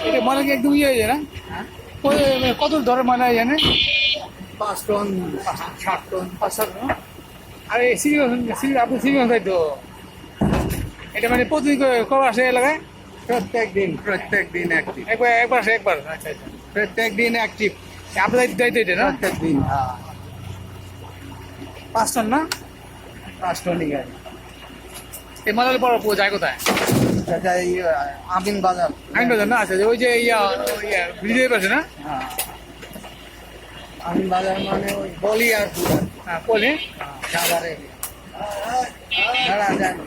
এটা ময়লা কি একদম ইয়ে হয়ে যায় না? কত ধরে ময়লা জানে? 5 টন 7 টন 5-7 টন। আর এই আপনি সিরিগঞ্জ তাই তো, এটা মানে প্রতিদিন কবে আসে এলাকায়? প্রত্যেক দিন অ্যাক্টিভ, একবার আসে একবার? আচ্ছা আচ্ছা, প্রত্যেক দিন অ্যাক্টিভ, আপনার দায়িত্ব এটা না? প্রত্যেক দিন। 5 টন না? 5 টনই গাড়ি এই মালার বড় যায় কোথায়? যাই আমিন বাজার। আইন বাজার না? আচ্ছা ওই যে ব্রিজের পাশে না? হ্যাঁ, আমিন বাজার মানে ওই বলিয়ারপুর, হ্যাঁ পলে। সাভারে। দাঁড়া জানি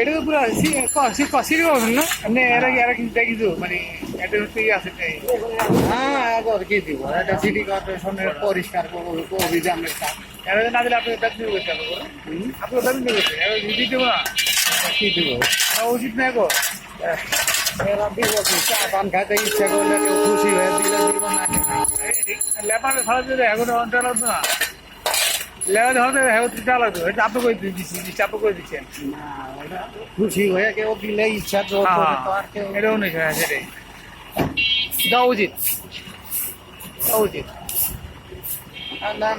এটা তো পুরো সিরিগঞ্জ না? এমনি এরা কিন্তু দেখিছো মানে এটা হচ্ছে আছে হ্যাঁ, আবার কি দিব, এটা সিটি কর্পোরেশনের পরিষ্কার অভিযানের কাজ। এরা না দিলে আপনি দাবি নিয়ে করতে হবে, আপনার দাবি নিয়ে করতে এরা দিদি দেবো না? কি দিব, উচিত না গো। এরা দিব কি, চা পান খাইতে ইচ্ছা করলে কেউ খুশি হয়ে দিলে দিব, না লেবার ভালো দিলে এখন অন্টার লাগতো না, লেবার ধরতে চাল লাগতো, এটা আপনি করে দিচ্ছি, আপনি করে দিচ্ছেন। খুশি হয়ে কেউ দিলে ইচ্ছা তো আর কেউ এটাও নেই, হ্যাঁ সেটাই দেওয়া উচিত, দেওয়া উচিত।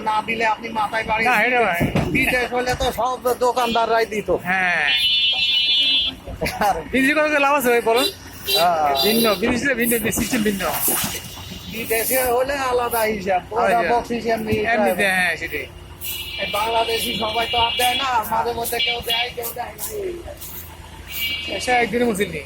না দিলে আপনি মাথায় বাড়ি না এটা দিতে হলে তো সব দোকানদাররাই দিত। হ্যাঁ, বিদেশি কত লাভ আছে ভাই বলুন? ভিন্ন বিদেশে ভিন্ন সিস্টেম ভিন্ন, বিদেশে হলে আলাদা হিসাব, বক্সিস এমনিতে হ্যাঁ সেটাই। বাংলাদেশি সবাই তো আর দেয় না, মাঝে মধ্যে কেউ দেয় কেউ দেয় না। একদিনে মুসিল নেই।